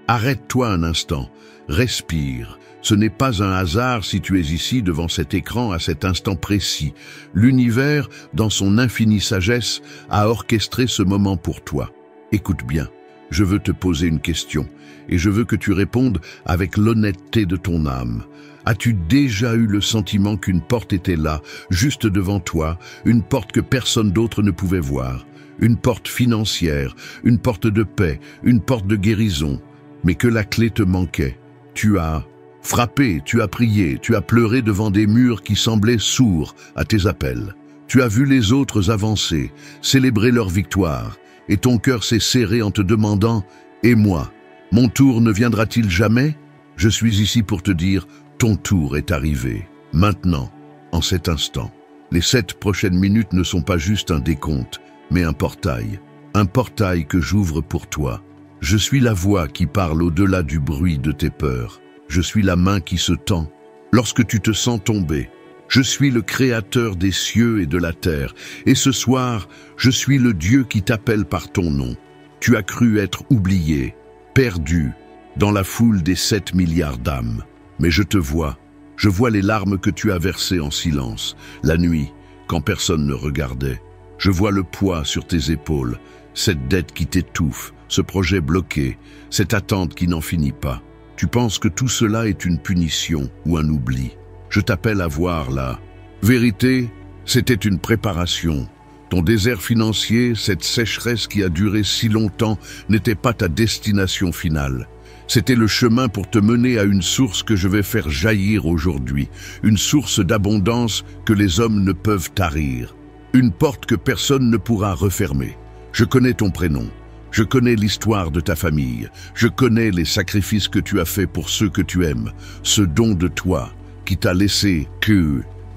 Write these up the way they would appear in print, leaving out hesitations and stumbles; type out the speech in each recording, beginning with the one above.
Arrête-toi un instant, respire. Ce n'est pas un hasard si tu es ici devant cet écran à cet instant précis. L'univers, dans son infinie sagesse, a orchestré ce moment pour toi. Écoute bien, je veux te poser une question et je veux que tu répondes avec l'honnêteté de ton âme. As-tu déjà eu le sentiment qu'une porte était là, juste devant toi, une porte que personne d'autre ne pouvait voir? Une porte financière, une porte de paix, une porte de guérison, mais que la clé te manquait. Tu as frappé, tu as prié, tu as pleuré devant des murs qui semblaient sourds à tes appels. Tu as vu les autres avancer, célébrer leur victoire, et ton cœur s'est serré en te demandant « Et moi, mon tour ne viendra-t-il jamais ?» Je suis ici pour te dire « Ton tour est arrivé, maintenant, en cet instant. » Les 7 prochaines minutes ne sont pas juste un décompte, mais un portail que j'ouvre pour toi. Je suis la voix qui parle au-delà du bruit de tes peurs. Je suis la main qui se tend lorsque tu te sens tomber. Je suis le créateur des cieux et de la terre. Et ce soir, je suis le Dieu qui t'appelle par ton nom. Tu as cru être oublié, perdu, dans la foule des 7 milliards d'âmes. Mais je te vois. Je vois les larmes que tu as versées en silence, la nuit, quand personne ne regardait. Je vois le poids sur tes épaules, cette dette qui t'étouffe, ce projet bloqué, cette attente qui n'en finit pas. Tu penses que tout cela est une punition ou un oubli. Je t'appelle à voir la vérité, c'était une préparation. Ton désert financier, cette sécheresse qui a duré si longtemps, n'était pas ta destination finale. C'était le chemin pour te mener à une source que je vais faire jaillir aujourd'hui, une source d'abondance que les hommes ne peuvent tarir, une porte que personne ne pourra refermer. Je connais ton prénom. Je connais l'histoire de ta famille, je connais les sacrifices que tu as faits pour ceux que tu aimes, ce don de toi qui t'a laissé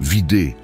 vider.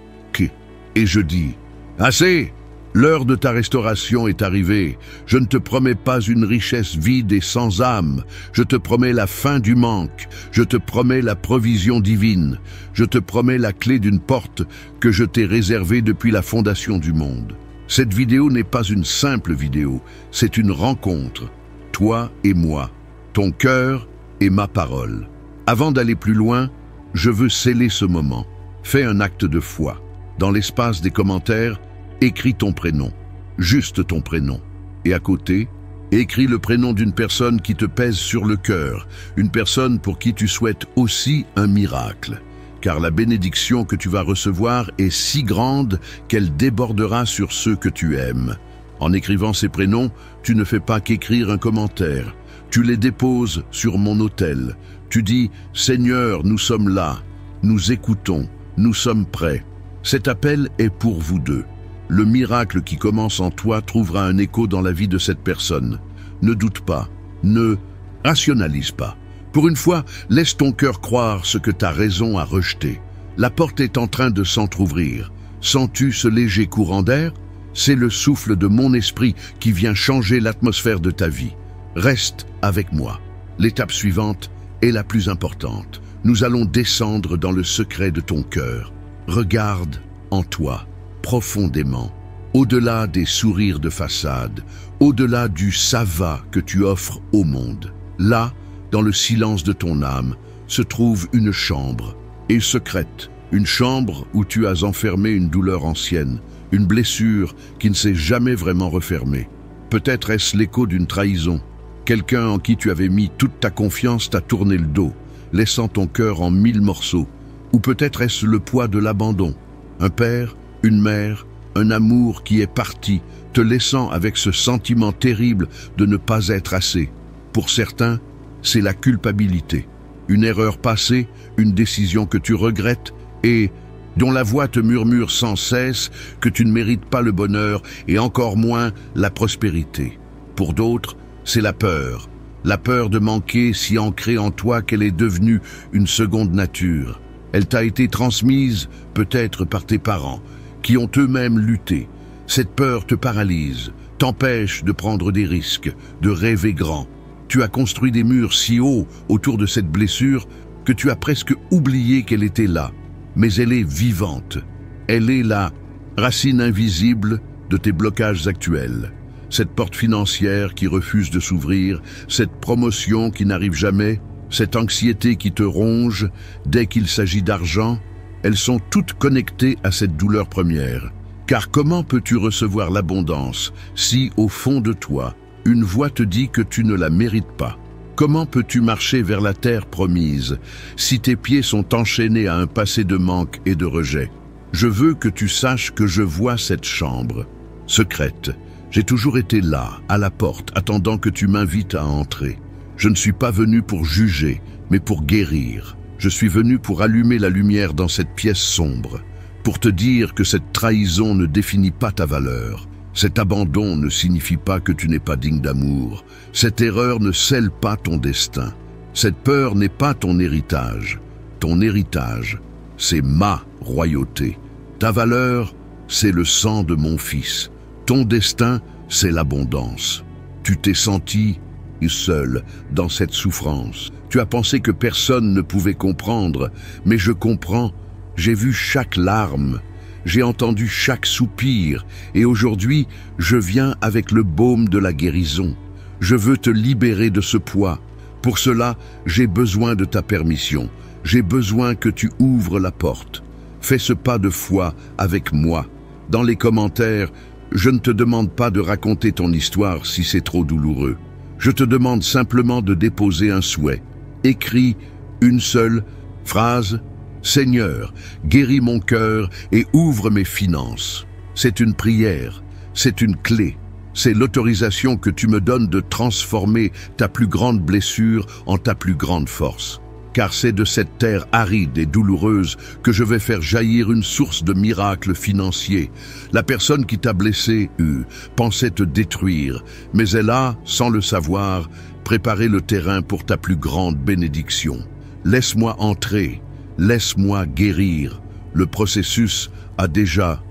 Et je dis, assez, l'heure de ta restauration est arrivée. Je ne te promets pas une richesse vide et sans âme, je te promets la fin du manque, je te promets la provision divine, je te promets la clé d'une porte que je t'ai réservée depuis la fondation du monde. Cette vidéo n'est pas une simple vidéo, c'est une rencontre, toi et moi, ton cœur et ma parole. Avant d'aller plus loin, je veux sceller ce moment. Fais un acte de foi. Dans l'espace des commentaires, écris ton prénom, juste ton prénom. Et à côté, écris le prénom d'une personne qui te pèse sur le cœur, une personne pour qui tu souhaites aussi un miracle. Car la bénédiction que tu vas recevoir est si grande qu'elle débordera sur ceux que tu aimes. En écrivant ces prénoms, tu ne fais pas qu'écrire un commentaire. Tu les déposes sur mon autel. Tu dis « Seigneur, nous sommes là, nous écoutons, nous sommes prêts ». Cet appel est pour vous deux. Le miracle qui commence en toi trouvera un écho dans la vie de cette personne. Ne doute pas, ne rationalise pas. Pour une fois, laisse ton cœur croire ce que ta raison a rejeté. La porte est en train de s'entrouvrir. Sens-tu ce léger courant d'air? C'est le souffle de mon esprit qui vient changer l'atmosphère de ta vie. Reste avec moi. L'étape suivante est la plus importante. Nous allons descendre dans le secret de ton cœur. Regarde en toi, profondément, au-delà des sourires de façade, au-delà du « ça va » que tu offres au monde. Là, dans le silence de ton âme, se trouve une chambre, et secrète, une chambre où tu as enfermé une douleur ancienne, une blessure qui ne s'est jamais vraiment refermée. Peut-être est-ce l'écho d'une trahison. Quelqu'un en qui tu avais mis toute ta confiance t'a tourné le dos, laissant ton cœur en 1000 morceaux. Ou peut-être est-ce le poids de l'abandon. Un père, une mère, un amour qui est parti, te laissant avec ce sentiment terrible de ne pas être assez. Pour certains, c'est la culpabilité, une erreur passée, une décision que tu regrettes et dont la voix te murmure sans cesse que tu ne mérites pas le bonheur et encore moins la prospérité. Pour d'autres, c'est la peur de manquer si ancrée en toi qu'elle est devenue une seconde nature. Elle t'a été transmise peut-être par tes parents, qui ont eux-mêmes lutté. Cette peur te paralyse, t'empêche de prendre des risques, de rêver grand. Tu as construit des murs si hauts autour de cette blessure que tu as presque oublié qu'elle était là. Mais elle est vivante. Elle est la racine invisible de tes blocages actuels. cette porte financière qui refuse de s'ouvrir, cette promotion qui n'arrive jamais, cette anxiété qui te ronge dès qu'il s'agit d'argent, elles sont toutes connectées à cette douleur première. Car comment peux-tu recevoir l'abondance si, au fond de toi, une voix te dit que tu ne la mérites pas? Comment peux-tu marcher vers la terre promise si tes pieds sont enchaînés à un passé de manque et de rejet? Je veux que tu saches que je vois cette chambre secrète. J'ai toujours été là, à la porte, attendant que tu m'invites à entrer. Je ne suis pas venu pour juger, mais pour guérir. Je suis venu pour allumer la lumière dans cette pièce sombre, pour te dire que cette trahison ne définit pas ta valeur. Cet abandon ne signifie pas que tu n'es pas digne d'amour. Cette erreur ne scelle pas ton destin. Cette peur n'est pas ton héritage. Ton héritage, c'est ma royauté. Ta valeur, c'est le sang de mon fils. Ton destin, c'est l'abondance. Tu t'es senti seul dans cette souffrance. Tu as pensé que personne ne pouvait comprendre, mais je comprends. J'ai vu chaque larme, j'ai entendu chaque soupir, et aujourd'hui, je viens avec le baume de la guérison. Je veux te libérer de ce poids. Pour cela, j'ai besoin de ta permission. J'ai besoin que tu ouvres la porte. Fais ce pas de foi avec moi. Dans les commentaires, je ne te demande pas de raconter ton histoire si c'est trop douloureux. Je te demande simplement de déposer un souhait. Écris une seule phrase. Seigneur, guéris mon cœur et ouvre mes finances. C'est une prière, c'est une clé. C'est l'autorisation que tu me donnes de transformer ta plus grande blessure en ta plus grande force. Car c'est de cette terre aride et douloureuse que je vais faire jaillir une source de miracles financiers. La personne qui t'a blessé, pensait te détruire, mais elle a, sans le savoir, préparé le terrain pour ta plus grande bénédiction. Laisse-moi entrer, laisse-moi guérir. Le processus a déjà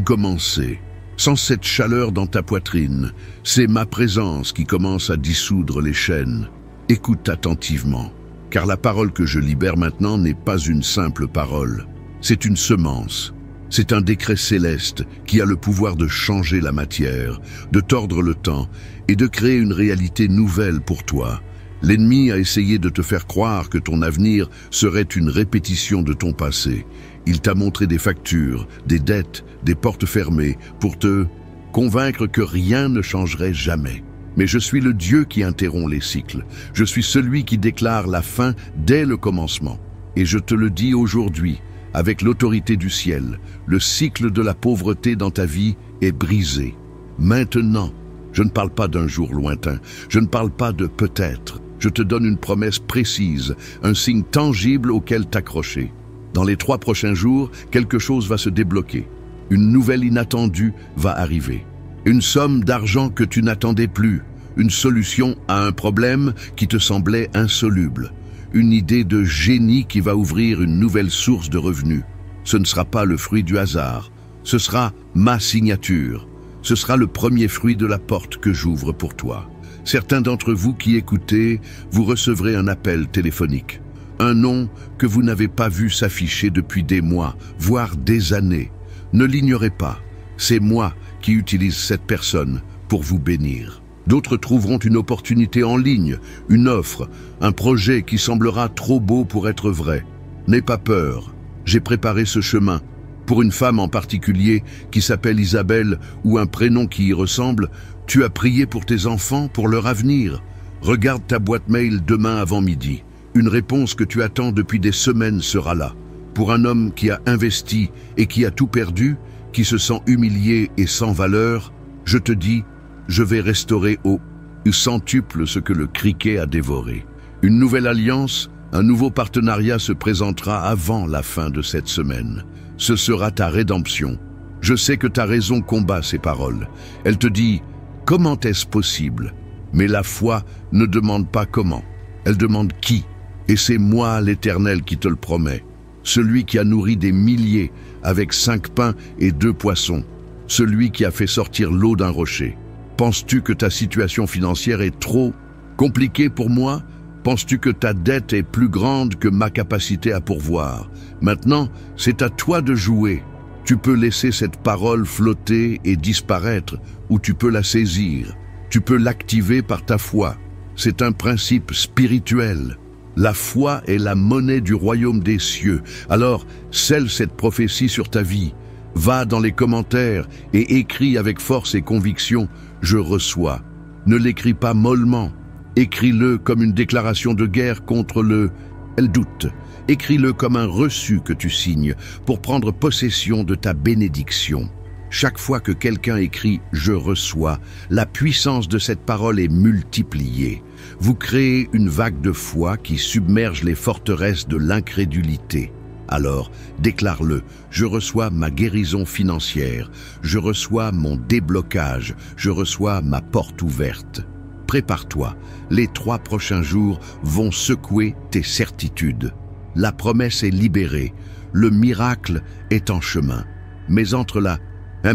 commencé. Sans cette chaleur dans ta poitrine, c'est ma présence qui commence à dissoudre les chaînes. Écoute attentivement. Car la parole que je libère maintenant n'est pas une simple parole. C'est une semence. C'est un décret céleste qui a le pouvoir de changer la matière, de tordre le temps et de créer une réalité nouvelle pour toi. L'ennemi a essayé de te faire croire que ton avenir serait une répétition de ton passé. Il t'a montré des factures, des dettes, des portes fermées pour te convaincre que rien ne changerait jamais. Mais je suis le Dieu qui interrompt les cycles. Je suis celui qui déclare la fin dès le commencement. Et je te le dis aujourd'hui, avec l'autorité du ciel, le cycle de la pauvreté dans ta vie est brisé. Maintenant, je ne parle pas d'un jour lointain, je ne parle pas de peut-être. Je te donne une promesse précise, un signe tangible auquel t'accrocher. Dans les 3 prochains jours, quelque chose va se débloquer. Une nouvelle inattendue va arriver. Une somme d'argent que tu n'attendais plus, une solution à un problème qui te semblait insoluble, une idée de génie qui va ouvrir une nouvelle source de revenus. Ce ne sera pas le fruit du hasard, ce sera ma signature, ce sera le premier fruit de la porte que j'ouvre pour toi. Certains d'entre vous qui écoutez, vous recevrez un appel téléphonique, un nom que vous n'avez pas vu s'afficher depuis des mois, voire des années. Ne l'ignorez pas, c'est moi qui utilise cette personne pour vous bénir. D'autres trouveront une opportunité en ligne, une offre, un projet qui semblera trop beau pour être vrai. N'aie pas peur, j'ai préparé ce chemin. Pour une femme en particulier qui s'appelle Isabelle ou un prénom qui y ressemble, tu as prié pour tes enfants, pour leur avenir. Regarde ta boîte mail demain avant midi. Une réponse que tu attends depuis des semaines sera là. Pour un homme qui a investi et qui a tout perdu, qui se sent humilié et sans valeur, je te dis, je vais restaurer au centuple ce que le criquet a dévoré. Une nouvelle alliance, un nouveau partenariat se présentera avant la fin de cette semaine. Ce sera ta rédemption. Je sais que ta raison combat ces paroles. Elle te dit, comment est-ce possible? Mais la foi ne demande pas comment, elle demande qui. Et c'est moi, l'Éternel, qui te le promets. Celui qui a nourri des milliers avec 5 pains et 2 poissons, celui qui a fait sortir l'eau d'un rocher. Penses-tu que ta situation financière est trop compliquée pour moi? Penses-tu que ta dette est plus grande que ma capacité à pourvoir? Maintenant, c'est à toi de jouer. Tu peux laisser cette parole flotter et disparaître, ou tu peux la saisir. Tu peux l'activer par ta foi. C'est un principe spirituel. La foi est la monnaie du royaume des cieux. Alors, scelle cette prophétie sur ta vie. Va dans les commentaires et écris avec force et conviction « Je reçois ». Ne l'écris pas mollement. Écris-le comme une déclaration de guerre contre le « elle doute ». Écris-le comme un reçu que tu signes pour prendre possession de ta bénédiction. Chaque fois que quelqu'un écrit « Je reçois », la puissance de cette parole est multipliée. Vous créez une vague de foi qui submerge les forteresses de l'incrédulité. Alors, déclare-le, je reçois ma guérison financière, je reçois mon déblocage, je reçois ma porte ouverte. Prépare-toi, les 3 prochains jours vont secouer tes certitudes. La promesse est libérée, le miracle est en chemin. Mais entre la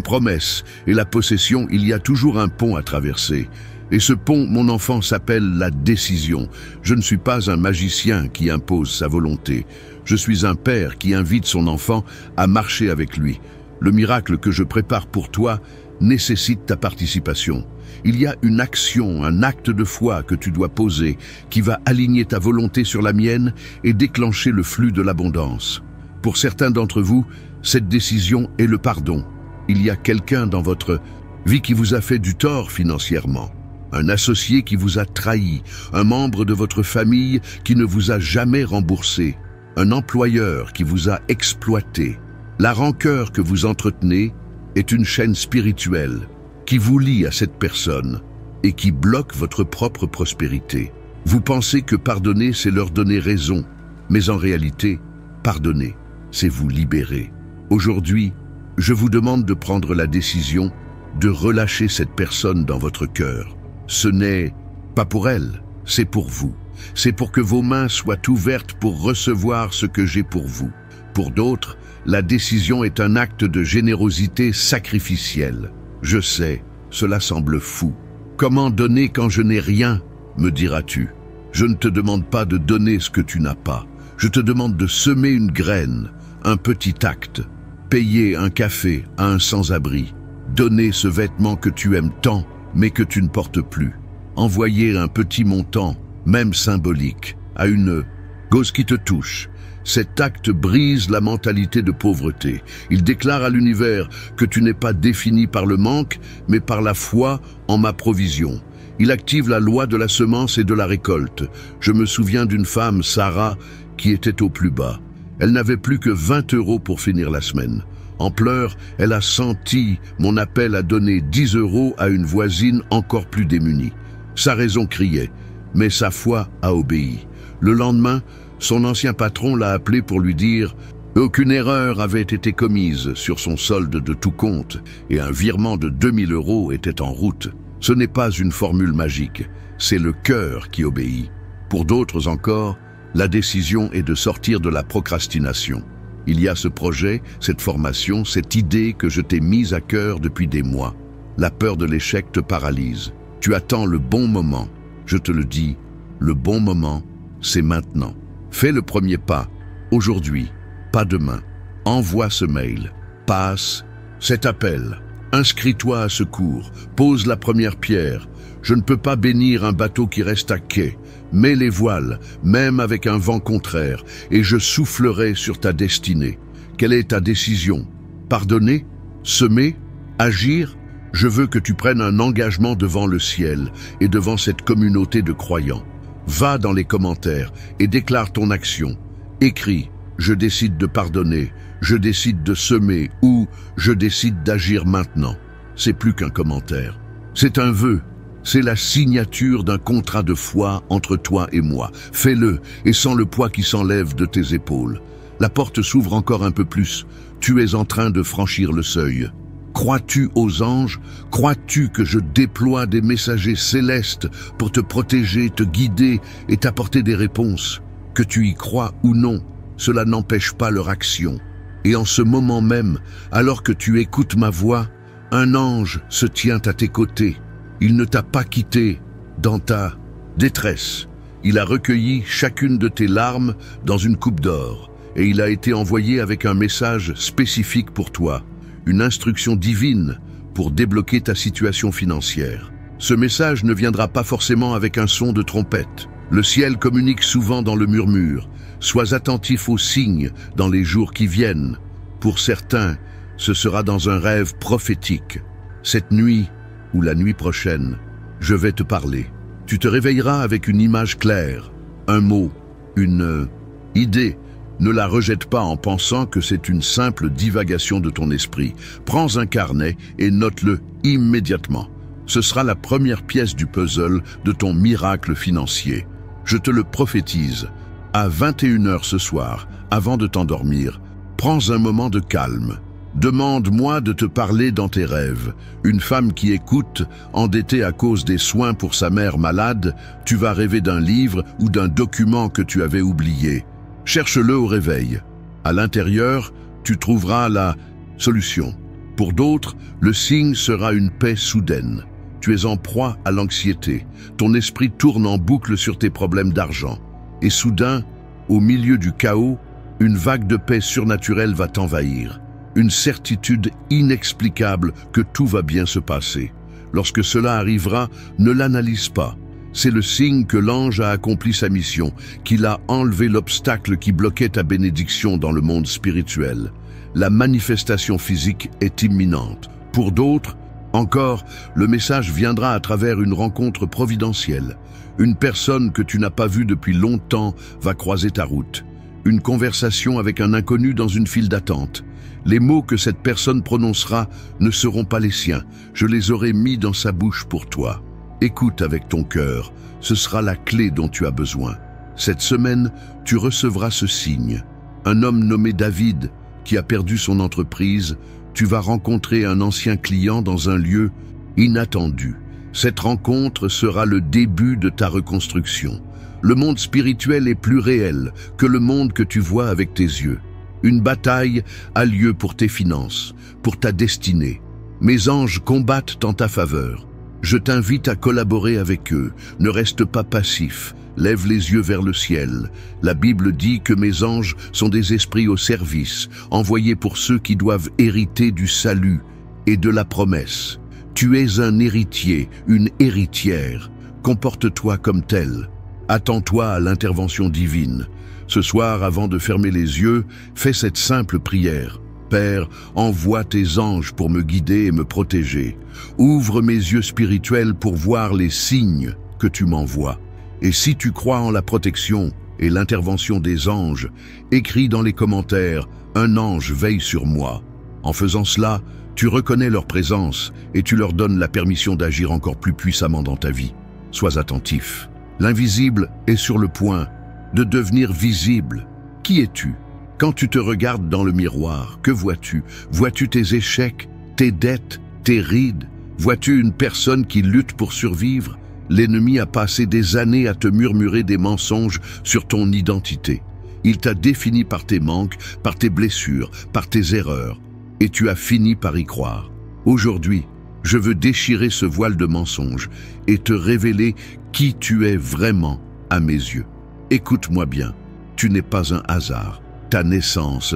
promesse et la possession, il y a toujours un pont à traverser. Et ce pont, mon enfant, s'appelle la décision. Je ne suis pas un magicien qui impose sa volonté. Je suis un père qui invite son enfant à marcher avec lui. Le miracle que je prépare pour toi nécessite ta participation. Il y a une action, un acte de foi que tu dois poser qui va aligner ta volonté sur la mienne et déclencher le flux de l'abondance. Pour certains d'entre vous, cette décision est le pardon. Il y a quelqu'un dans votre vie qui vous a fait du tort financièrement. Un associé qui vous a trahi, un membre de votre famille qui ne vous a jamais remboursé, un employeur qui vous a exploité. La rancœur que vous entretenez est une chaîne spirituelle qui vous lie à cette personne et qui bloque votre propre prospérité. Vous pensez que pardonner, c'est leur donner raison, mais en réalité, pardonner, c'est vous libérer. Aujourd'hui, je vous demande de prendre la décision de relâcher cette personne dans votre cœur. Ce n'est pas pour elle, c'est pour vous. C'est pour que vos mains soient ouvertes pour recevoir ce que j'ai pour vous. Pour d'autres, la décision est un acte de générosité sacrificielle. Je sais, cela semble fou. Comment donner quand je n'ai rien, me diras-tu. Je ne te demande pas de donner ce que tu n'as pas. Je te demande de semer une graine, un petit acte. Payer un café à un sans-abri. Donner ce vêtement que tu aimes tant, mais que tu ne portes plus. Envoyer un petit montant, même symbolique, à une cause qui te touche. Cet acte brise la mentalité de pauvreté. Il déclare à l'univers que tu n'es pas défini par le manque, mais par la foi en ma provision. Il active la loi de la semence et de la récolte. Je me souviens d'une femme, Sarah, qui était au plus bas. Elle n'avait plus que 20 € pour finir la semaine. En pleurs, elle a senti mon appel à donner 10 € à une voisine encore plus démunie. Sa raison criait, mais sa foi a obéi. Le lendemain, son ancien patron l'a appelé pour lui dire qu'aucune erreur avait été commise sur son solde de tout compte et un virement de 2000 € était en route. Ce n'est pas une formule magique, c'est le cœur qui obéit. Pour d'autres encore, la décision est de sortir de la procrastination. Il y a ce projet, cette formation, cette idée que je t'ai mise à cœur depuis des mois. La peur de l'échec te paralyse. Tu attends le bon moment. Je te le dis, le bon moment, c'est maintenant. Fais le premier pas, aujourd'hui, pas demain. Envoie ce mail, passe cet appel. Inscris-toi à ce cours, pose la première pierre. Je ne peux pas bénir un bateau qui reste à quai. Mets les voiles, même avec un vent contraire, et je soufflerai sur ta destinée. Quelle est ta décision? Pardonner? Semer? Agir? Je veux que tu prennes un engagement devant le ciel et devant cette communauté de croyants. Va dans les commentaires et déclare ton action. Écris « Je décide de pardonner »,« Je décide de semer » ou « Je décide d'agir maintenant ». C'est plus qu'un commentaire. C'est un vœu. C'est la signature d'un contrat de foi entre toi et moi. Fais-le et sens le poids qui s'enlève de tes épaules. La porte s'ouvre encore un peu plus. Tu es en train de franchir le seuil. Crois-tu aux anges? Crois-tu que je déploie des messagers célestes pour te protéger, te guider et t'apporter des réponses? Que tu y crois ou non, cela n'empêche pas leur action. Et en ce moment même, alors que tu écoutes ma voix, un ange se tient à tes côtés. Il ne t'a pas quitté dans ta détresse. Il a recueilli chacune de tes larmes dans une coupe d'or. et il a été envoyé avec un message spécifique pour toi, une instruction divine pour débloquer ta situation financière. Ce message ne viendra pas forcément avec un son de trompette. Le ciel communique souvent dans le murmure. Sois attentif aux signes dans les jours qui viennent. Pour certains, ce sera dans un rêve prophétique. Cette nuit ou la nuit prochaine, je vais te parler. Tu te réveilleras avec une image claire, un mot, une idée. Ne la rejette pas en pensant que c'est une simple divagation de ton esprit. Prends un carnet et note-le immédiatement. Ce sera la première pièce du puzzle de ton miracle financier. Je te le prophétise. À 21h ce soir, avant de t'endormir, prends un moment de calme. Demande-moi de te parler dans tes rêves. Une femme qui écoute, endettée à cause des soins pour sa mère malade, tu vas rêver d'un livre ou d'un document que tu avais oublié. Cherche-le au réveil. À l'intérieur, tu trouveras la solution. Pour d'autres, le signe sera une paix soudaine. Tu es en proie à l'anxiété. Ton esprit tourne en boucle sur tes problèmes d'argent. Et soudain, au milieu du chaos, une vague de paix surnaturelle va t'envahir. Une certitude inexplicable que tout va bien se passer. Lorsque cela arrivera, ne l'analyse pas. C'est le signe que l'ange a accompli sa mission, qu'il a enlevé l'obstacle qui bloquait ta bénédiction dans le monde spirituel. La manifestation physique est imminente. Pour d'autres, encore, le message viendra à travers une rencontre providentielle. Une personne que tu n'as pas vue depuis longtemps va croiser ta route. Une conversation avec un inconnu dans une file d'attente. Les mots que cette personne prononcera ne seront pas les siens. Je les aurai mis dans sa bouche pour toi. Écoute avec ton cœur, ce sera la clé dont tu as besoin. Cette semaine, tu recevras ce signe. Un homme nommé David, qui a perdu son entreprise, tu vas rencontrer un ancien client dans un lieu inattendu. Cette rencontre sera le début de ta reconstruction. Le monde spirituel est plus réel que le monde que tu vois avec tes yeux. Une bataille a lieu pour tes finances, pour ta destinée. Mes anges combattent en ta faveur. Je t'invite à collaborer avec eux. Ne reste pas passif. Lève les yeux vers le ciel. La Bible dit que mes anges sont des esprits au service, envoyés pour ceux qui doivent hériter du salut et de la promesse. Tu es un héritier, une héritière. Comporte-toi comme tel. Attends-toi à l'intervention divine. Ce soir, avant de fermer les yeux, fais cette simple prière. Père, envoie tes anges pour me guider et me protéger. Ouvre mes yeux spirituels pour voir les signes que tu m'envoies. Et si tu crois en la protection et l'intervention des anges, écris dans les commentaires « Un ange veille sur moi ». En faisant cela, tu reconnais leur présence et tu leur donnes la permission d'agir encore plus puissamment dans ta vie. Sois attentif. L'invisible est sur le point de devenir visible. Qui es-tu? Quand tu te regardes dans le miroir, que vois-tu? Vois-tu tes échecs, tes dettes, tes rides? Vois-tu une personne qui lutte pour survivre? L'ennemi a passé des années à te murmurer des mensonges sur ton identité. Il t'a défini par tes manques, par tes blessures, par tes erreurs. Et tu as fini par y croire. Aujourd'hui, je veux déchirer ce voile de mensonges et te révéler qui tu es vraiment à mes yeux. Écoute-moi bien, tu n'es pas un hasard. Ta naissance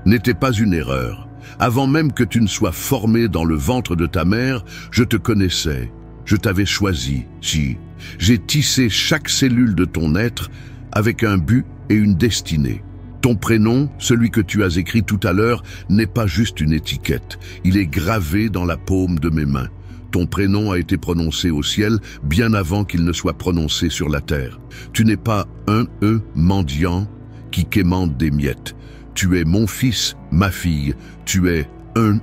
n'était pas une erreur. Avant même que tu ne sois formé dans le ventre de ta mère, je te connaissais. Je t'avais choisi, si. J'ai tissé chaque cellule de ton être avec un but et une destinée. Ton prénom, celui que tu as écrit tout à l'heure, n'est pas juste une étiquette. Il est gravé dans la paume de mes mains. Ton prénom a été prononcé au ciel bien avant qu'il ne soit prononcé sur la terre. Tu n'es pas un mendiant qui quémande des miettes. Tu es mon fils, ma fille. Tu es un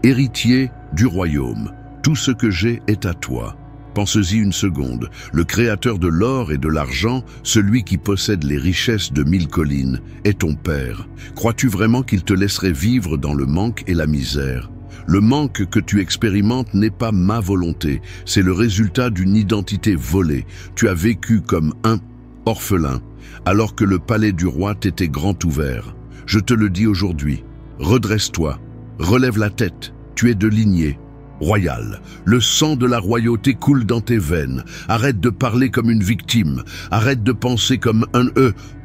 héritier du royaume. Tout ce que j'ai est à toi. Pense-y une seconde. Le créateur de l'or et de l'argent, celui qui possède les richesses de 1000 collines, est ton père. Crois-tu vraiment qu'il te laisserait vivre dans le manque et la misère? Le manque que tu expérimentes n'est pas ma volonté, c'est le résultat d'une identité volée. Tu as vécu comme un orphelin, alors que le palais du roi t'était grand ouvert. Je te le dis aujourd'hui, redresse-toi, relève la tête, tu es de lignée royale. Le sang de la royauté coule dans tes veines. Arrête de parler comme une victime, arrête de penser comme un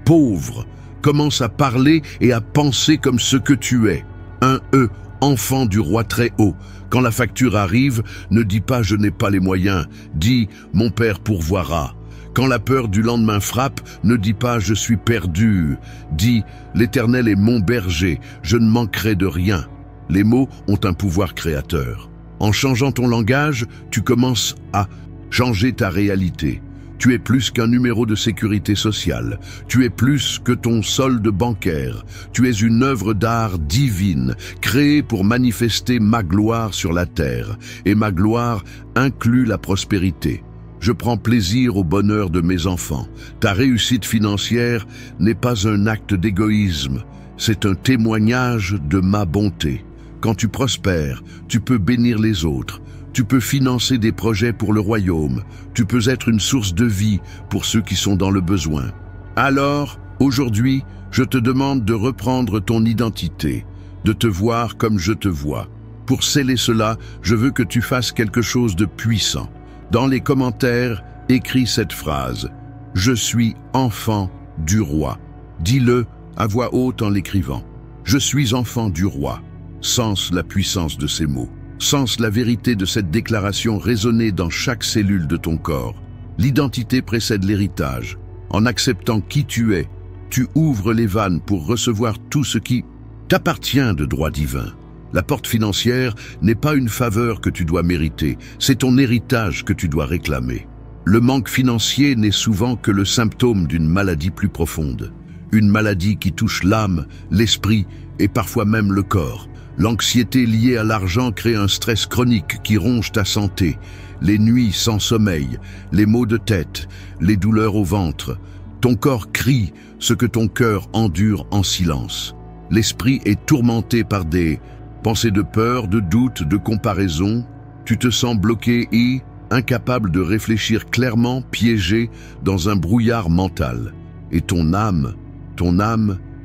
pauvre. Commence à parler et à penser comme ce que tu es. Un E, enfant du roi très haut. Quand la facture arrive, ne dis pas « je n'ai pas les moyens », dis « mon père pourvoira ». Quand la peur du lendemain frappe, ne dis pas « je suis perdu », dis « l'Éternel est mon berger, je ne manquerai de rien ». Les mots ont un pouvoir créateur. En changeant ton langage, tu commences à changer ta réalité. Tu es plus qu'un numéro de sécurité sociale. Tu es plus que ton solde bancaire. Tu es une œuvre d'art divine, créée pour manifester ma gloire sur la terre. Et ma gloire inclut la prospérité. Je prends plaisir au bonheur de mes enfants. Ta réussite financière n'est pas un acte d'égoïsme. C'est un témoignage de ma bonté. Quand tu prospères, tu peux bénir les autres. Tu peux financer des projets pour le royaume. Tu peux être une source de vie pour ceux qui sont dans le besoin. Alors, aujourd'hui, je te demande de reprendre ton identité, de te voir comme je te vois. Pour sceller cela, je veux que tu fasses quelque chose de puissant. Dans les commentaires, écris cette phrase. « Je suis enfant du roi ». Dis-le à voix haute en l'écrivant. « Je suis enfant du roi ». Sens la puissance de ces mots. Sens la vérité de cette déclaration résonner dans chaque cellule de ton corps. L'identité précède l'héritage. En acceptant qui tu es, tu ouvres les vannes pour recevoir tout ce qui t'appartient de droit divin. La porte financière n'est pas une faveur que tu dois mériter, c'est ton héritage que tu dois réclamer. Le manque financier n'est souvent que le symptôme d'une maladie plus profonde. Une maladie qui touche l'âme, l'esprit et parfois même le corps. L'anxiété liée à l'argent crée un stress chronique qui ronge ta santé. Les nuits sans sommeil, les maux de tête, les douleurs au ventre. Ton corps crie ce que ton cœur endure en silence. L'esprit est tourmenté par des pensées de peur, de doute, de comparaison. Tu te sens bloqué et incapable de réfléchir clairement, piégé dans un brouillard mental. Et ton âme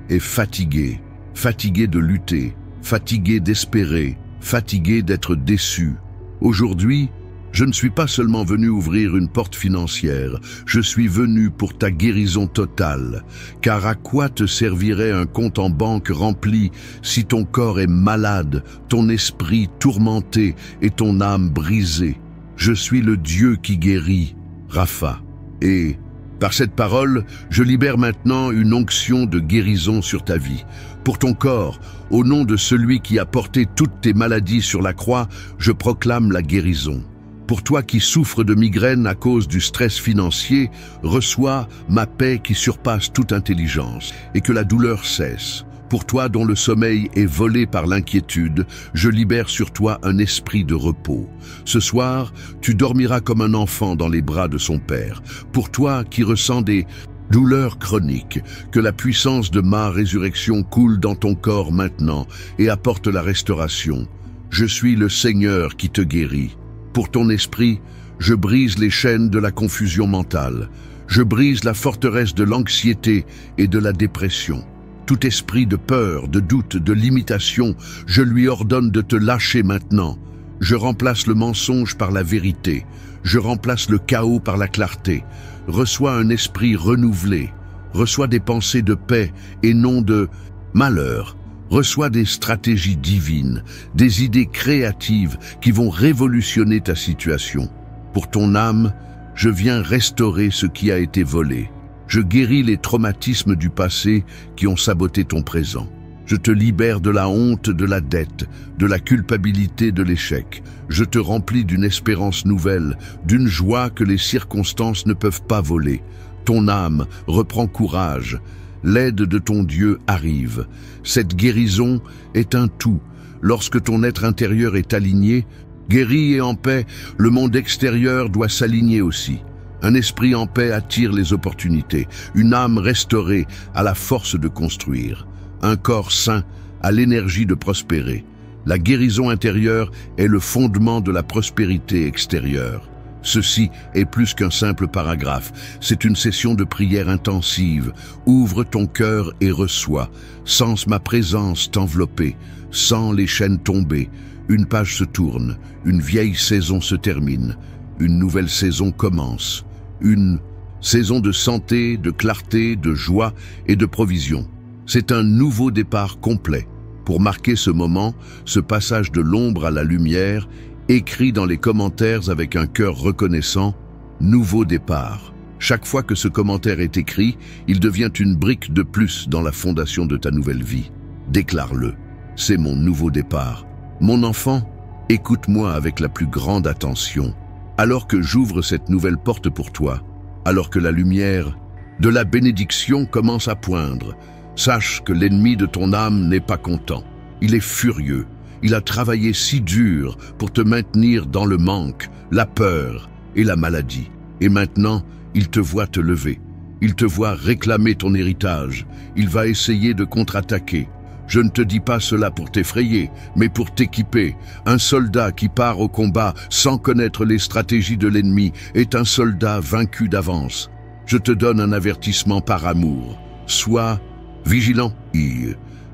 est fatiguée, fatiguée de lutter, fatiguée d'espérer, fatiguée d'être déçue. Aujourd'hui, je ne suis pas seulement venu ouvrir une porte financière, je suis venu pour ta guérison totale. Car à quoi te servirait un compte en banque rempli si ton corps est malade, ton esprit tourmenté et ton âme brisée? Je suis le Dieu qui guérit, Rapha. Et par cette parole, je libère maintenant une onction de guérison sur ta vie. Pour ton corps, au nom de celui qui a porté toutes tes maladies sur la croix, je proclame la guérison. Pour toi qui souffres de migraines à cause du stress financier, reçois ma paix qui surpasse toute intelligence et que la douleur cesse. Pour toi dont le sommeil est volé par l'inquiétude, je libère sur toi un esprit de repos. Ce soir, tu dormiras comme un enfant dans les bras de son père. Pour toi qui ressens des douleurs chroniques, que la puissance de ma résurrection coule dans ton corps maintenant et apporte la restauration. Je suis le Seigneur qui te guérit. Pour ton esprit, je brise les chaînes de la confusion mentale. Je brise la forteresse de l'anxiété et de la dépression. Tout esprit de peur, de doute, de limitation, je lui ordonne de te lâcher maintenant. Je remplace le mensonge par la vérité. Je remplace le chaos par la clarté. Reçois un esprit renouvelé. Reçois des pensées de paix et non de malheur. Reçois des stratégies divines, des idées créatives qui vont révolutionner ta situation. Pour ton âme, je viens restaurer ce qui a été volé. Je guéris les traumatismes du passé qui ont saboté ton présent. Je te libère de la honte, de la dette, de la culpabilité, de l'échec. Je te remplis d'une espérance nouvelle, d'une joie que les circonstances ne peuvent pas voler. Ton âme reprend courage. L'aide de ton Dieu arrive. Cette guérison est un tout. Lorsque ton être intérieur est aligné, guéri et en paix, le monde extérieur doit s'aligner aussi. Un esprit en paix attire les opportunités. Une âme restaurée a la force de construire. Un corps sain a l'énergie de prospérer. La guérison intérieure est le fondement de la prospérité extérieure. Ceci est plus qu'un simple paragraphe. C'est une session de prière intensive. Ouvre ton cœur et reçois. Sens ma présence t'envelopper. Sens les chaînes tomber. Une page se tourne. Une vieille saison se termine. Une nouvelle saison commence. Une saison de santé, de clarté, de joie et de provision. C'est un nouveau départ complet. Pour marquer ce moment, ce passage de l'ombre à la lumière, écris dans les commentaires avec un cœur reconnaissant « Nouveau départ ». Chaque fois que ce commentaire est écrit, il devient une brique de plus dans la fondation de ta nouvelle vie. Déclare-le. C'est mon nouveau départ. Mon enfant, écoute-moi avec la plus grande attention. Alors que j'ouvre cette nouvelle porte pour toi, alors que la lumière de la bénédiction commence à poindre, sache que l'ennemi de ton âme n'est pas content. Il est furieux. Il a travaillé si dur pour te maintenir dans le manque, la peur et la maladie. Et maintenant, il te voit te lever. Il te voit réclamer ton héritage. Il va essayer de contre-attaquer. Je ne te dis pas cela pour t'effrayer, mais pour t'équiper. Un soldat qui part au combat sans connaître les stratégies de l'ennemi est un soldat vaincu d'avance. Je te donne un avertissement par amour. Sois vigilant.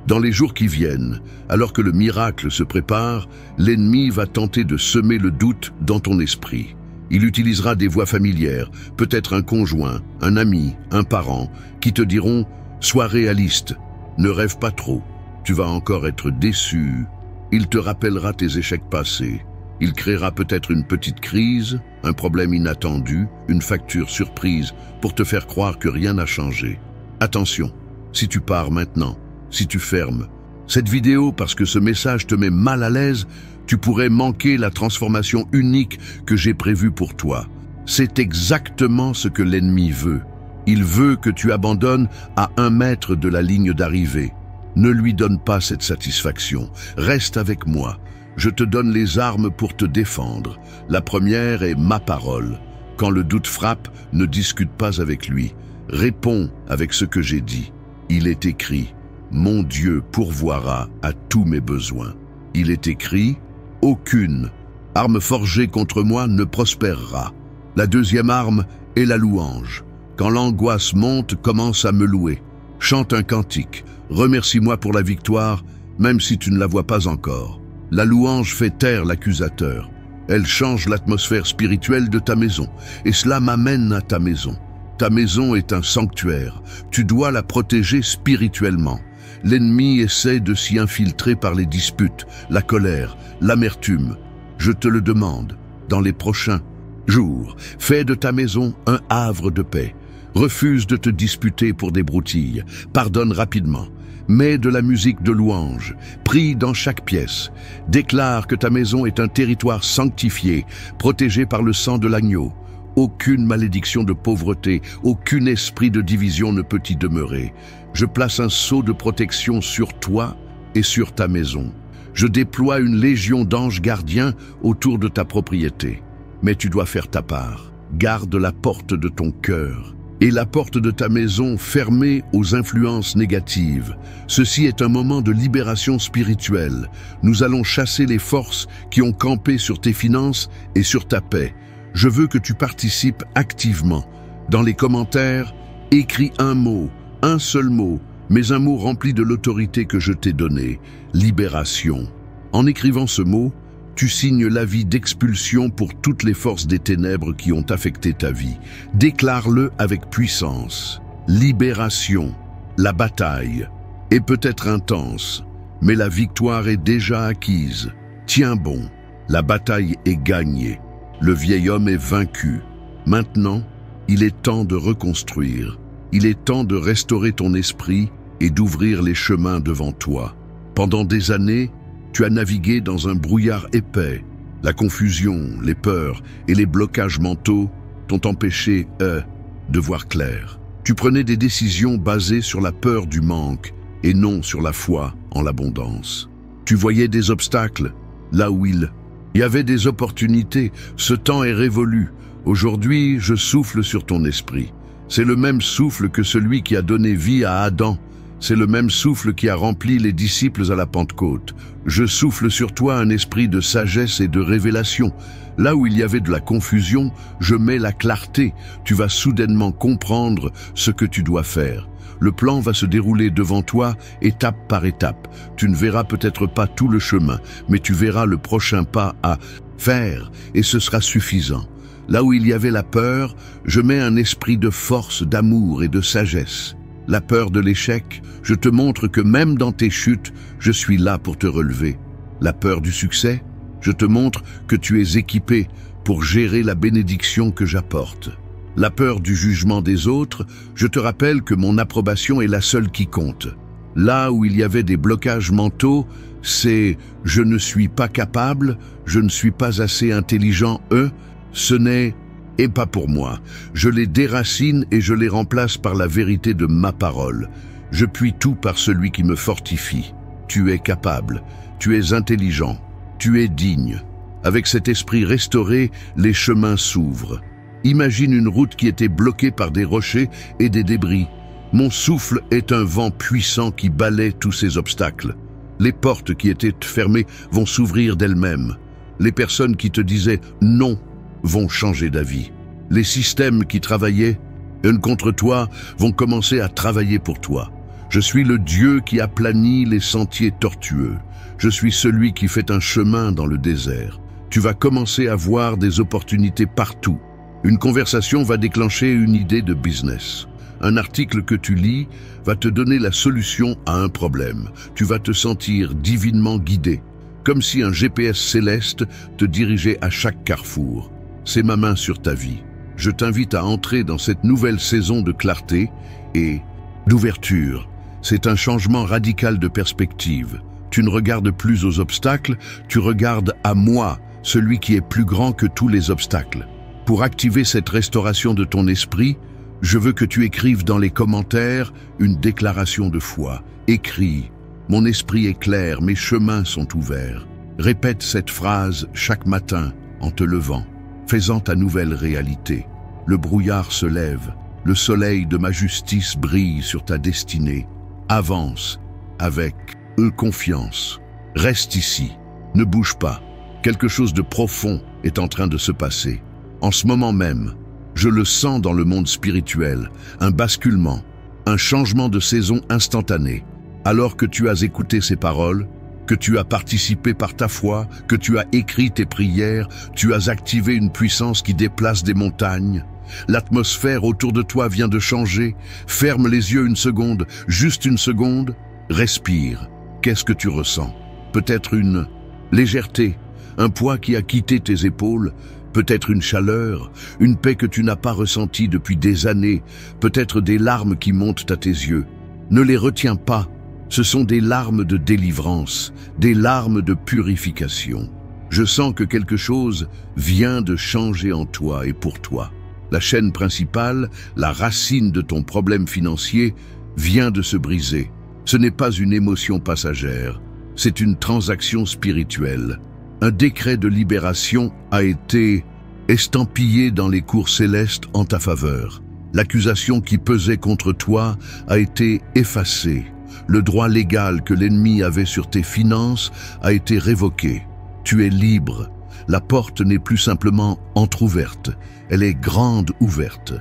Dans les jours qui viennent, alors que le miracle se prépare, l'ennemi va tenter de semer le doute dans ton esprit. Il utilisera des voix familières, peut-être un conjoint, un ami, un parent, qui te diront « Sois réaliste, ne rêve pas trop, tu vas encore être déçu ». Il te rappellera tes échecs passés. Il créera peut-être une petite crise, un problème inattendu, une facture surprise pour te faire croire que rien n'a changé. Attention, si tu pars maintenant, si tu fermes cette vidéo parce que ce message te met mal à l'aise, tu pourrais manquer la transformation unique que j'ai prévue pour toi. C'est exactement ce que l'ennemi veut. Il veut que tu abandonnes à 1 mètre de la ligne d'arrivée. Ne lui donne pas cette satisfaction. Reste avec moi. Je te donne les armes pour te défendre. La première est ma parole. Quand le doute frappe, ne discute pas avec lui. Réponds avec ce que j'ai dit. Il est écrit, mon Dieu pourvoira à tous mes besoins. Il est écrit, aucune arme forgée contre moi ne prospérera. La deuxième arme est la louange. Quand l'angoisse monte, commence à me louer. Chante un cantique. Remercie-moi pour la victoire, même si tu ne la vois pas encore. La louange fait taire l'accusateur. Elle change l'atmosphère spirituelle de ta maison. Et cela m'amène à ta maison. Ta maison est un sanctuaire. Tu dois la protéger spirituellement. L'ennemi essaie de s'y infiltrer par les disputes, la colère, l'amertume. Je te le demande, dans les prochains jours, fais de ta maison un havre de paix. Refuse de te disputer pour des broutilles. Pardonne rapidement. Mets de la musique de louange. Prie dans chaque pièce. Déclare que ta maison est un territoire sanctifié, protégé par le sang de l'agneau. Aucune malédiction de pauvreté, aucun esprit de division ne peut y demeurer. Je place un sceau de protection sur toi et sur ta maison. Je déploie une légion d'anges gardiens autour de ta propriété. Mais tu dois faire ta part. Garde la porte de ton cœur et la porte de ta maison fermée aux influences négatives. Ceci est un moment de libération spirituelle. Nous allons chasser les forces qui ont campé sur tes finances et sur ta paix. Je veux que tu participes activement. Dans les commentaires, écris un mot, un seul mot, mais un mot rempli de l'autorité que je t'ai donnée, libération. En écrivant ce mot, tu signes l'avis d'expulsion pour toutes les forces des ténèbres qui ont affecté ta vie. Déclare-le avec puissance. Libération. La bataille est peut-être intense, mais la victoire est déjà acquise. Tiens bon, la bataille est gagnée. Le vieil homme est vaincu. Maintenant, il est temps de reconstruire. Il est temps de restaurer ton esprit et d'ouvrir les chemins devant toi. Pendant des années, tu as navigué dans un brouillard épais. La confusion, les peurs et les blocages mentaux t'ont empêché, de voir clair. Tu prenais des décisions basées sur la peur du manque et non sur la foi en l'abondance. Tu voyais des obstacles là où il y avait des opportunités. Ce temps est révolu. Aujourd'hui, je souffle sur ton esprit. C'est le même souffle que celui qui a donné vie à Adam. C'est le même souffle qui a rempli les disciples à la Pentecôte. Je souffle sur toi un esprit de sagesse et de révélation. Là où il y avait de la confusion, je mets la clarté. Tu vas soudainement comprendre ce que tu dois faire. Le plan va se dérouler devant toi, étape par étape. Tu ne verras peut-être pas tout le chemin, mais tu verras le prochain pas à faire, et ce sera suffisant. Là où il y avait la peur, je mets un esprit de force, d'amour et de sagesse. La peur de l'échec, je te montre que même dans tes chutes, je suis là pour te relever. La peur du succès, je te montre que tu es équipé pour gérer la bénédiction que j'apporte. La peur du jugement des autres, je te rappelle que mon approbation est la seule qui compte. Là où il y avait des blocages mentaux, c'est « je ne suis pas capable, je ne suis pas assez intelligent, ce n'est et pas pour moi ». Je les déracine et je les remplace par la vérité de ma parole. Je puis tout par celui qui me fortifie. Tu es capable, tu es intelligent, tu es digne. Avec cet esprit restauré, les chemins s'ouvrent. Imagine une route qui était bloquée par des rochers et des débris. Mon souffle est un vent puissant qui balaie tous ces obstacles. Les portes qui étaient fermées vont s'ouvrir d'elles-mêmes. Les personnes qui te disaient non vont changer d'avis. Les systèmes qui travaillaient contre toi vont commencer à travailler pour toi. Je suis le Dieu qui aplanit les sentiers tortueux. Je suis celui qui fait un chemin dans le désert. Tu vas commencer à voir des opportunités partout. Une conversation va déclencher une idée de business. Un article que tu lis va te donner la solution à un problème. Tu vas te sentir divinement guidé, comme si un GPS céleste te dirigeait à chaque carrefour. C'est ma main sur ta vie. Je t'invite à entrer dans cette nouvelle saison de clarté et d'ouverture. C'est un changement radical de perspective. Tu ne regardes plus aux obstacles, tu regardes à moi, celui qui est plus grand que tous les obstacles. Pour activer cette restauration de ton esprit, je veux que tu écrives dans les commentaires une déclaration de foi. Écris « Mon esprit est clair, mes chemins sont ouverts ». Répète cette phrase chaque matin en te levant, faisant ta nouvelle réalité. Le brouillard se lève, le soleil de ma justice brille sur ta destinée. Avance avec confiance. Reste ici, ne bouge pas. Quelque chose de profond est en train de se passer. En ce moment même, je le sens dans le monde spirituel, un basculement, un changement de saison instantané. Alors que tu as écouté ces paroles, que tu as participé par ta foi, que tu as écrit tes prières, tu as activé une puissance qui déplace des montagnes. L'atmosphère autour de toi vient de changer. Ferme les yeux une seconde, juste une seconde. Respire. Qu'est-ce que tu ressens? Peut-être une légèreté, un poids qui a quitté tes épaules, peut-être une chaleur, une paix que tu n'as pas ressentie depuis des années, peut-être des larmes qui montent à tes yeux. Ne les retiens pas, ce sont des larmes de délivrance, des larmes de purification. Je sens que quelque chose vient de changer en toi et pour toi. La chaîne principale, la racine de ton problème financier, vient de se briser. Ce n'est pas une émotion passagère, c'est une transaction spirituelle. Un décret de libération a été estampillé dans les cours célestes en ta faveur. L'accusation qui pesait contre toi a été effacée. Le droit légal que l'ennemi avait sur tes finances a été révoqué. Tu es libre. La porte n'est plus simplement entr'ouverte, elle est grande ouverte.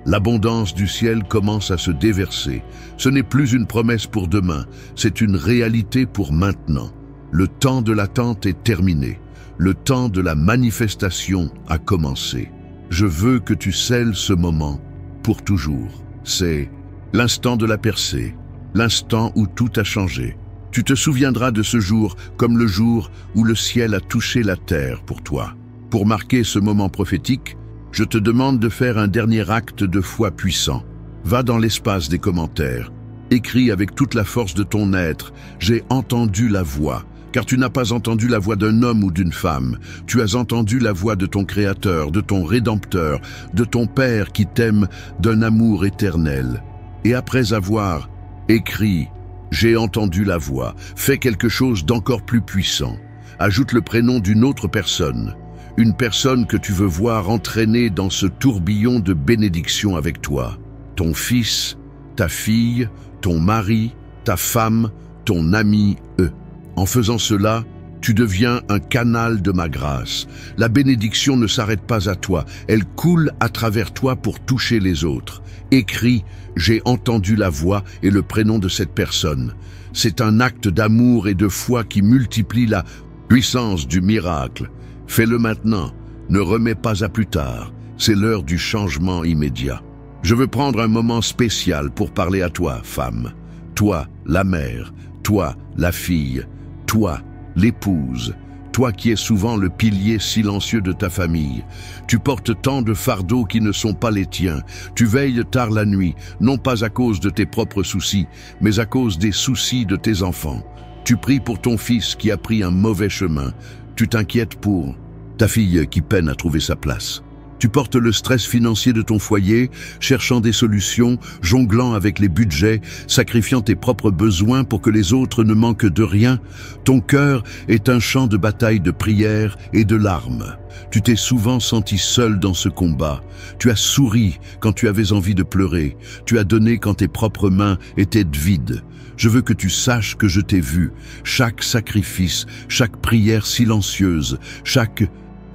L'abondance du ciel commence à se déverser. Ce n'est plus une promesse pour demain, c'est une réalité pour maintenant. Le temps de l'attente est terminé. Le temps de la manifestation a commencé. Je veux que tu scelles ce moment pour toujours. C'est l'instant de la percée, l'instant où tout a changé. Tu te souviendras de ce jour comme le jour où le ciel a touché la terre pour toi. Pour marquer ce moment prophétique, je te demande de faire un dernier acte de foi puissant. Va dans l'espace des commentaires. Écris avec toute la force de ton être « J'ai entendu la voix ». Car tu n'as pas entendu la voix d'un homme ou d'une femme. Tu as entendu la voix de ton Créateur, de ton Rédempteur, de ton Père qui t'aime d'un amour éternel. Et après avoir écrit « J'ai entendu la voix », fais quelque chose d'encore plus puissant. Ajoute le prénom d'une autre personne. Une personne que tu veux voir entraîner dans ce tourbillon de bénédiction avec toi. Ton fils, ta fille, ton mari, ta femme, ton ami, eux. En faisant cela, tu deviens un canal de ma grâce. La bénédiction ne s'arrête pas à toi, elle coule à travers toi pour toucher les autres. Écris « J'ai entendu la voix et le prénom de cette personne ». C'est un acte d'amour et de foi qui multiplie la puissance du miracle. Fais-le maintenant. Ne remets pas à plus tard, c'est l'heure du changement immédiat. Je veux prendre un moment spécial pour parler à toi, femme. Toi, la mère, toi, la fille, toi, l'épouse, toi qui es souvent le pilier silencieux de ta famille. Tu portes tant de fardeaux qui ne sont pas les tiens. Tu veilles tard la nuit, non pas à cause de tes propres soucis, mais à cause des soucis de tes enfants. Tu pries pour ton fils qui a pris un mauvais chemin. Tu t'inquiètes pour ta fille qui peine à trouver sa place. Tu portes le stress financier de ton foyer, cherchant des solutions, jonglant avec les budgets, sacrifiant tes propres besoins pour que les autres ne manquent de rien. Ton cœur est un champ de bataille de prières et de larmes. Tu t'es souvent senti seul dans ce combat. Tu as souri quand tu avais envie de pleurer. Tu as donné quand tes propres mains étaient vides. Je veux que tu saches que je t'ai vu. Chaque sacrifice, chaque prière silencieuse, chaque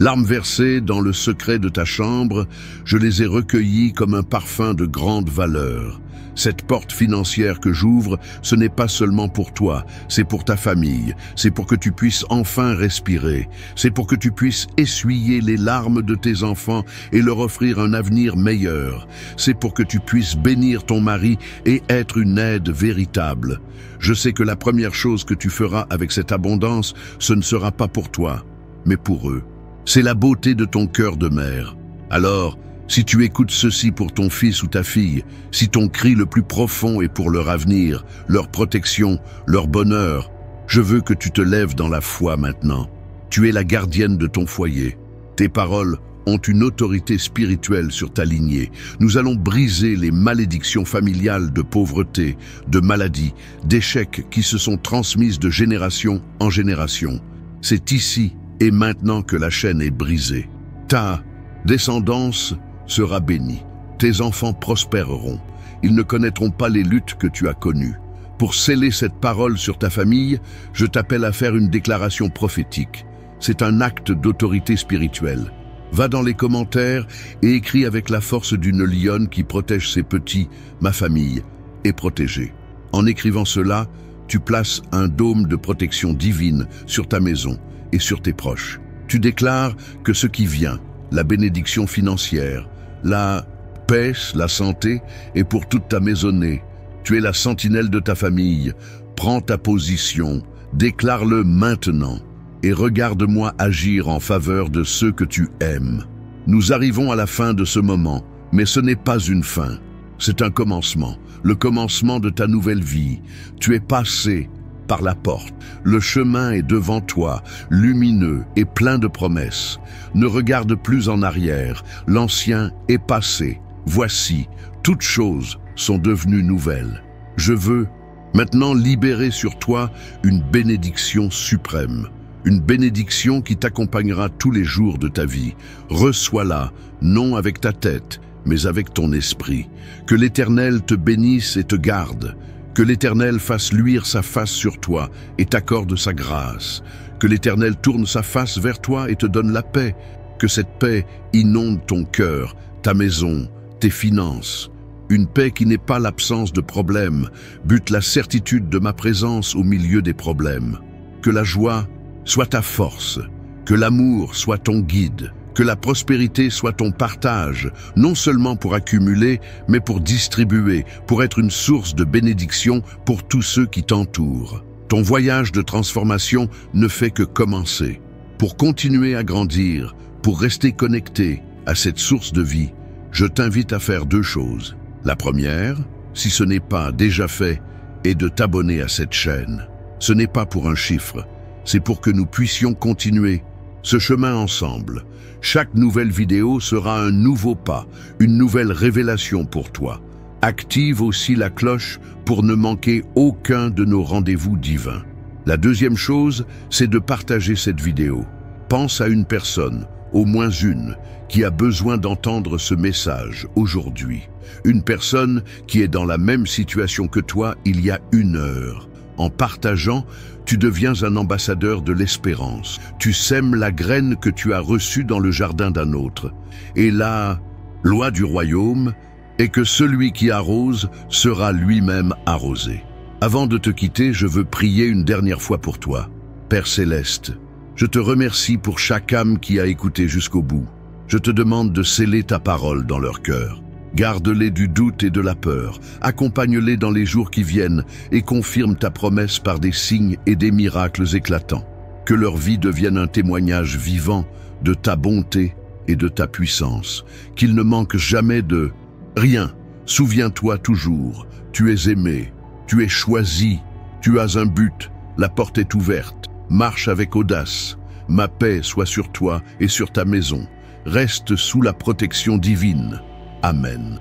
larmes versées dans le secret de ta chambre, je les ai recueillies comme un parfum de grande valeur. Cette porte financière que j'ouvre, ce n'est pas seulement pour toi, c'est pour ta famille, c'est pour que tu puisses enfin respirer, c'est pour que tu puisses essuyer les larmes de tes enfants et leur offrir un avenir meilleur, c'est pour que tu puisses bénir ton mari et être une aide véritable. Je sais que la première chose que tu feras avec cette abondance, ce ne sera pas pour toi, mais pour eux. C'est la beauté de ton cœur de mère. Alors, si tu écoutes ceci pour ton fils ou ta fille, si ton cri le plus profond est pour leur avenir, leur protection, leur bonheur, je veux que tu te lèves dans la foi maintenant. Tu es la gardienne de ton foyer. Tes paroles ont une autorité spirituelle sur ta lignée. Nous allons briser les malédictions familiales de pauvreté, de maladie, d'échecs qui se sont transmises de génération en génération. C'est ici et maintenant que la chaîne est brisée. Ta descendance sera bénie. Tes enfants prospéreront. Ils ne connaîtront pas les luttes que tu as connues. Pour sceller cette parole sur ta famille, je t'appelle à faire une déclaration prophétique. C'est un acte d'autorité spirituelle. Va dans les commentaires et écris avec la force d'une lionne qui protège ses petits. Ma famille est protégée. En écrivant cela, tu places un dôme de protection divine sur ta maison et sur tes proches. Tu déclares que ce qui vient, la bénédiction financière, la paix, la santé, est pour toute ta maisonnée. Tu es la sentinelle de ta famille. Prends ta position, déclare-le maintenant et regarde-moi agir en faveur de ceux que tu aimes. Nous arrivons à la fin de ce moment, mais ce n'est pas une fin. C'est un commencement, le commencement de ta nouvelle vie. Tu es passé par la porte. Le chemin est devant toi, lumineux et plein de promesses. Ne regarde plus en arrière, l'ancien est passé. Voici, toutes choses sont devenues nouvelles. Je veux maintenant libérer sur toi une bénédiction suprême. Une bénédiction qui t'accompagnera tous les jours de ta vie. Reçois-la, non avec ta tête, mais avec ton esprit. Que l'Éternel te bénisse et te garde. Que l'Éternel fasse luire sa face sur toi et t'accorde sa grâce. Que l'Éternel tourne sa face vers toi et te donne la paix. Que cette paix inonde ton cœur, ta maison, tes finances. Une paix qui n'est pas l'absence de problèmes, but la certitude de ma présence au milieu des problèmes. Que la joie soit ta force, que l'amour soit ton guide. Que la prospérité soit ton partage, non seulement pour accumuler, mais pour distribuer, pour être une source de bénédiction pour tous ceux qui t'entourent. Ton voyage de transformation ne fait que commencer. Pour continuer à grandir, pour rester connecté à cette source de vie, je t'invite à faire deux choses. La première, si ce n'est pas déjà fait, est de t'abonner à cette chaîne. Ce n'est pas pour un chiffre, c'est pour que nous puissions continuer ce chemin ensemble. Chaque nouvelle vidéo sera un nouveau pas, une nouvelle révélation pour toi. Active aussi la cloche pour ne manquer aucun de nos rendez-vous divins. La deuxième chose, c'est de partager cette vidéo. Pense à une personne, au moins une, qui a besoin d'entendre ce message aujourd'hui. Une personne qui est dans la même situation que toi il y a 1 heure. En partageant, tu deviens un ambassadeur de l'espérance. Tu sèmes la graine que tu as reçue dans le jardin d'un autre. Et la loi du royaume est que celui qui arrose sera lui-même arrosé. Avant de te quitter, je veux prier une dernière fois pour toi. Père Céleste, Je te remercie pour chaque âme qui a écouté jusqu'au bout. Je te demande de sceller ta parole dans leur cœur. Garde-les du doute et de la peur, accompagne-les dans les jours qui viennent et confirme ta promesse par des signes et des miracles éclatants. Que leur vie devienne un témoignage vivant de ta bonté et de ta puissance, qu'ils ne manquent jamais de rien. Souviens-toi toujours, tu es aimé, tu es choisi, tu as un but, la porte est ouverte, marche avec audace. Ma paix soit sur toi et sur ta maison, reste sous la protection divine. Amen.